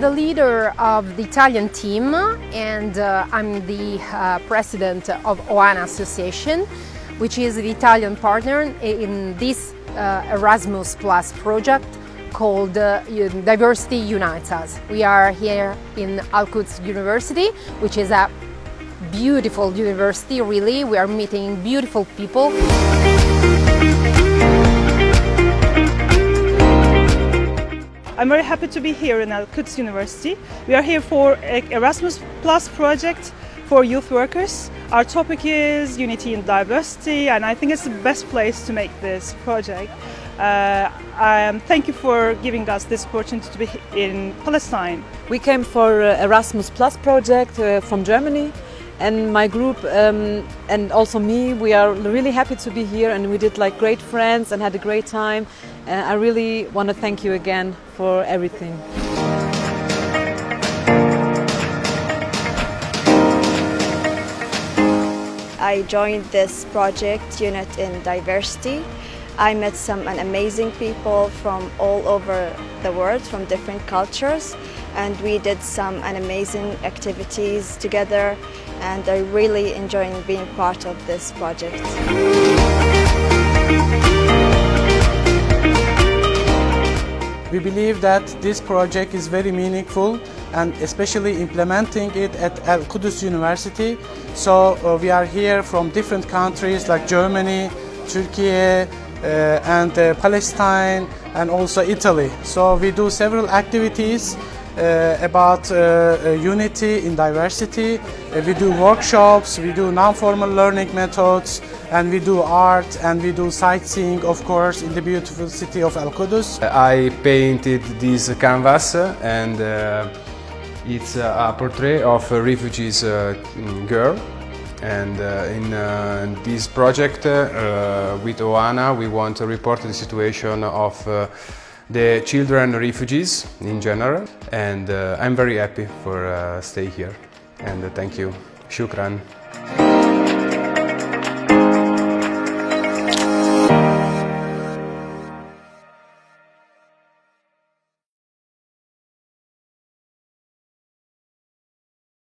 the leader of the Italian team, and I'm the president of Oana Association, which is the Italian partner in this Erasmus Plus project called Diversity Unites Us. We are here in Al-Quds University, which is a beautiful university, really. We are meeting beautiful people. I'm very happy to be here in Al-Quds University. We are here for an Erasmus Plus project for youth workers. Our topic is unity and diversity, and I think it's the best place to make this project. Thank you for giving us this opportunity to be in Palestine. We came for Erasmus Plus project from Germany, and my group and also me, we are really happy to be here, and we did like great friends and had a great time. And I really want to thank you again for everything. I joined this project unit in diversity. I met some amazing people from all over the world, from different cultures, and we did some amazing activities together, and I really enjoyed being part of this project. We believe that this project is very meaningful, and especially implementing it at Al-Quds University. So we are here from different countries like Germany, Turkey, and Palestine, and also Italy. So we do several activities about unity in diversity. We do workshops, we do non-formal learning methods, and we do art, and we do sightseeing, of course, in the beautiful city of Al-Quds. I painted this canvas, and it's a portrait of a refugees girl. And in this project with Oana, we want to report the situation of the children refugees in general. And I'm very happy for stay here. And thank you. Shukran.